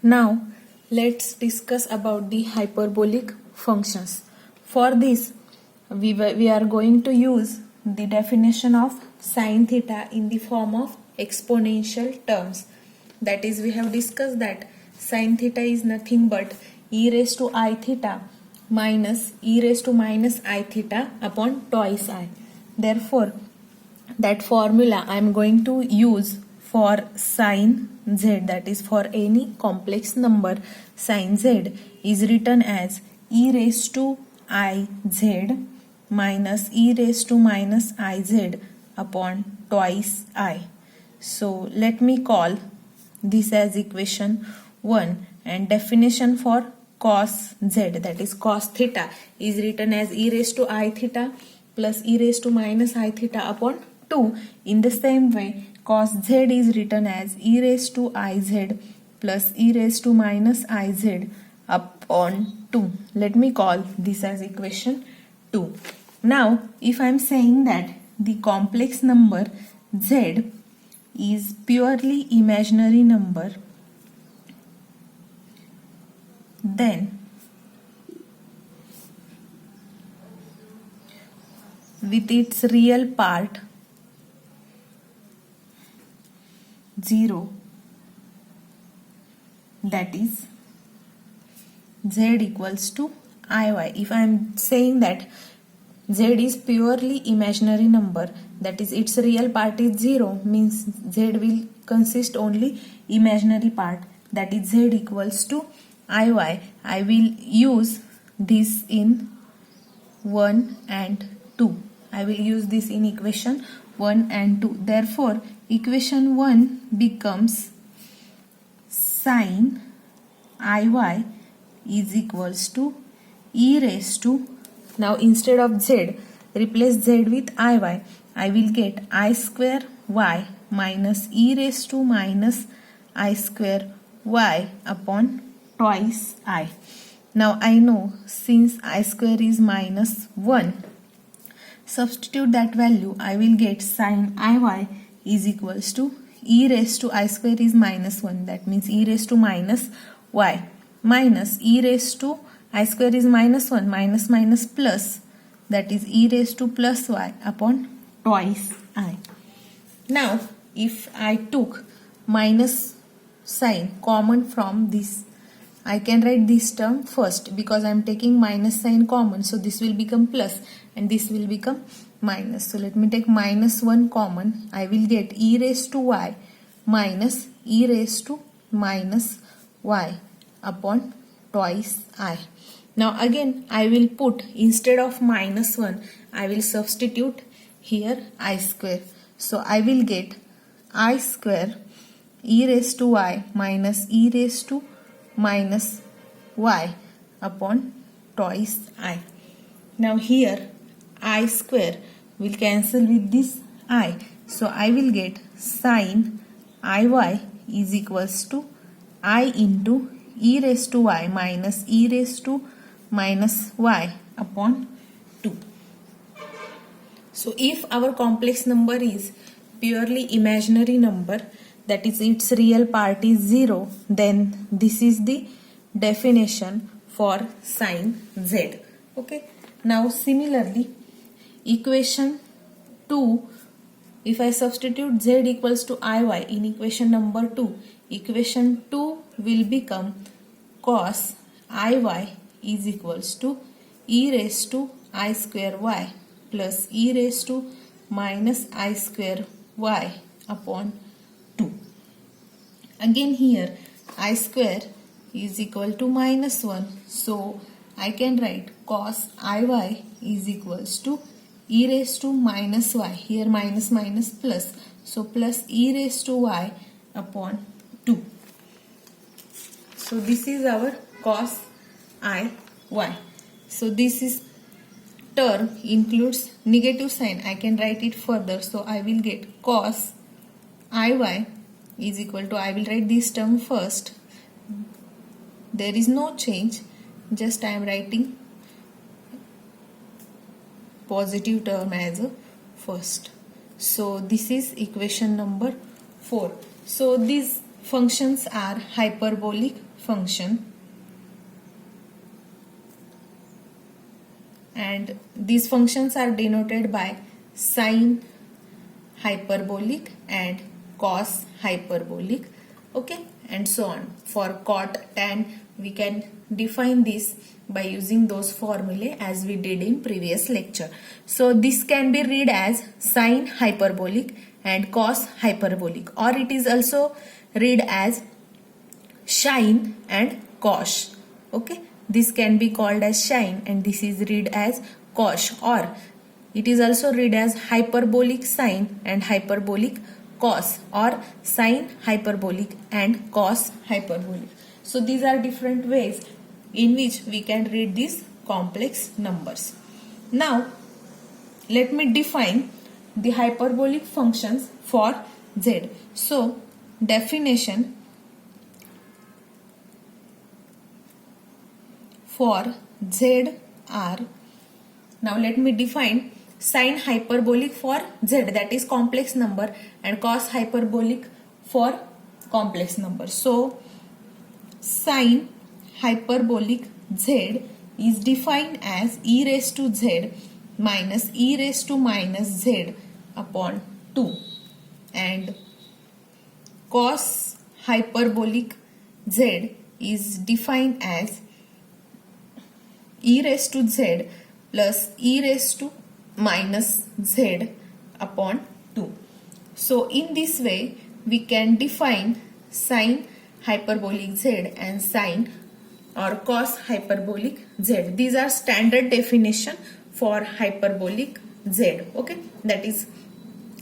Now let's discuss about the hyperbolic functions. For this we are going to use the definition of sine theta in the form of exponential terms. That is, we have discussed that sine theta is nothing but e raised to I theta minus e raised to minus I theta upon twice I. Therefore, that formula I am going to use for sine z, that is for any complex number sine z, is written as e raised to I z minus e raised to minus I z upon twice I. So let me call this as equation 1, and definition for cos z, that is cos theta, is written as e raised to I theta plus e raised to minus I theta upon 2. In the same way, cos z is written as e raised to Iz plus e raised to minus Iz upon 2. Let me call this as equation 2. Now, if I am saying that the complex number z is purely imaginary number, then with its real part 0, that is z equals to Iy. If I am saying that z is purely imaginary number, that is its real part is 0, means z will consist only imaginary part, that is z equals to Iy. I will use this in 1 and 2. I will use this in equation 1 and 2. Therefore, equation 1 becomes sine Iy is equals to e raised to, now instead of z, replace z with Iy. I will get I square y minus e raised to minus I square y upon twice I. Now I know since I square is minus 1, substitute that value, I will get sine Iy is equals to e raised to I square is minus 1, that means e raised to minus y minus e raised to I square is minus 1, minus minus plus, that is e raised to plus y upon twice I. Now if I took minus sign common from this, I can write this term first because I am taking minus sign common, so this will become plus and this will become minus. So let me take minus 1 common. I will get e raised to y minus e raised to minus y upon twice I. Now again I will put, instead of minus 1, I will substitute here I square. So I will get I square e raised to y minus e raised to minus y upon twice I. Now here I square will cancel with this I. So I will get sine Iy is equals to I into e raised to y minus e raised to minus y upon 2. So if our complex number is purely imaginary number, that is its real part is 0, then this is the definition for sine z. Okay. Now similarly, equation 2, if I substitute z equals to Iy in equation number 2, equation 2 will become cos Iy is equals to e raised to I square y plus e raised to minus I square y upon 2. Again here I square is equal to minus 1, so I can write cos Iy is equals to e raised to minus y, here minus minus plus, so plus e raised to y upon 2. So this is our cos Iy. So this is term includes negative sign, I can write it further, so I will get cos Iy is equal to, I will write this term first, there is no change, just I am writing positive term as a first. So this is equation number 4. So these functions are hyperbolic function, and these functions are denoted by sine hyperbolic and cos hyperbolic, okay, and so on. For cot, tan, we can define this by using those formulae as we did in previous lecture. So this can be read as sine hyperbolic and cos hyperbolic, or it is also read as sine and cos, okay. This can be called as sine and this is read as cos, or it is also read as hyperbolic sine and hyperbolic cos, or sine hyperbolic and cos hyperbolic. So these are different ways in which we can read these complex numbers. Now let me define the hyperbolic functions for z. So definition for z are, now let me define sine hyperbolic for z, that is complex number, and cos hyperbolic for complex number. So sine hyperbolic z is defined as e raised to z minus e raised to minus z upon 2, and cos hyperbolic z is defined as e raised to z plus e raised to minus z upon 2. So in this way we can define sine hyperbolic z and sine or cos hyperbolic z. These are standard definition for hyperbolic z, okay, that is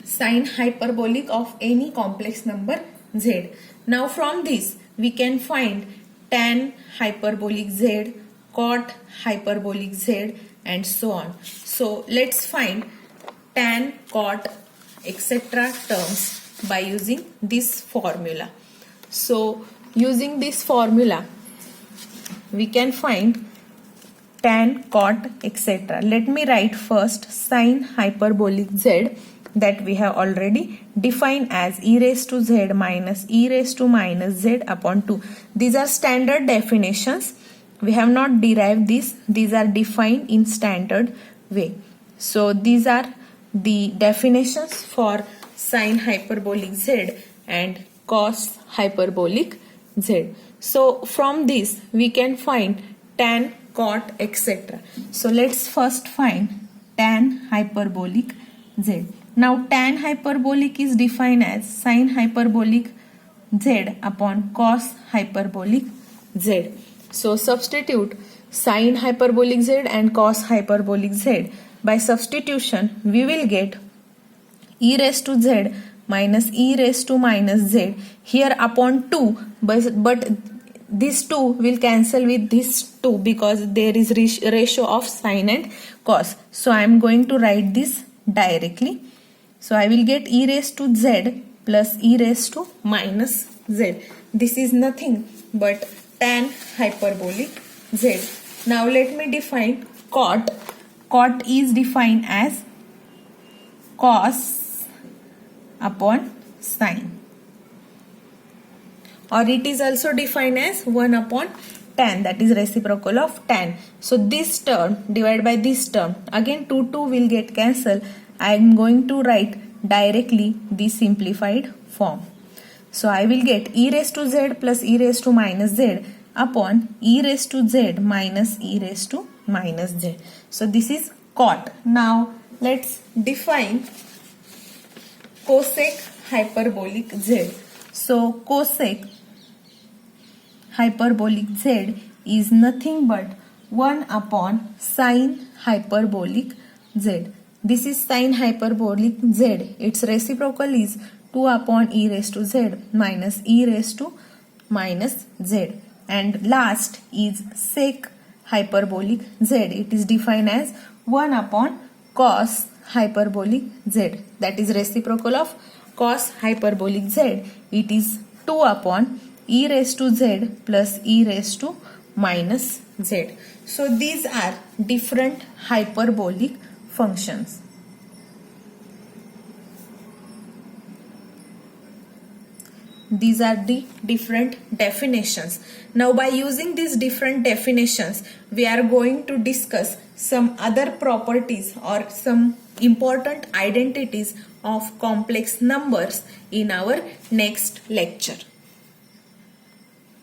sine hyperbolic of any complex number z. Now from this we can find tan hyperbolic z, cot hyperbolic z, and so on. So let's find tan, cot, etc. terms by using this formula. So using this formula we can find tan, cot, etc. Let me write first sine hyperbolic z, that we have already defined as e raised to z minus e raised to minus z upon 2. These are standard definitions. We have not derived this. These are defined in standard way. So these are the definitions for sine hyperbolic z and cos hyperbolic z. So from this we can find tan, cot, etc. So let's first find tan hyperbolic z. Now tan hyperbolic is defined as sine hyperbolic z upon cos hyperbolic z. So substitute sine hyperbolic z and cos hyperbolic z. By substitution we will get e raised to z minus e raised to minus z here upon 2, but this 2 will cancel with this 2 because there is ratio of sine and cos. So I am going to write this directly. So I will get e raised to z plus e raised to minus z. This is nothing but tan hyperbolic z. Now let me define cot. Cot is defined as cos upon sine, or it is also defined as 1 upon tan, that is reciprocal of tan. So this term divided by this term, again 2 will get cancelled. I am going to write directly the simplified form. So I will get e raised to z plus e raised to minus z upon e raised to z minus e raised to minus z. So this is cot. Now let's define cosec hyperbolic z. So cosec hyperbolic z is nothing but 1 upon sine hyperbolic z. This is sine hyperbolic z. Its reciprocal is 2 upon e raised to z minus e raised to minus z. And last is sec hyperbolic z. It is defined as 1 upon cos hyperbolic z. That is reciprocal of cos hyperbolic z. It is 2 upon e raised to z plus e raised to minus z. So these are different hyperbolic functions. these are the different definitions. Now by using these different definitions, we are going to discuss some other properties or some important identities of complex numbers in our next lecture.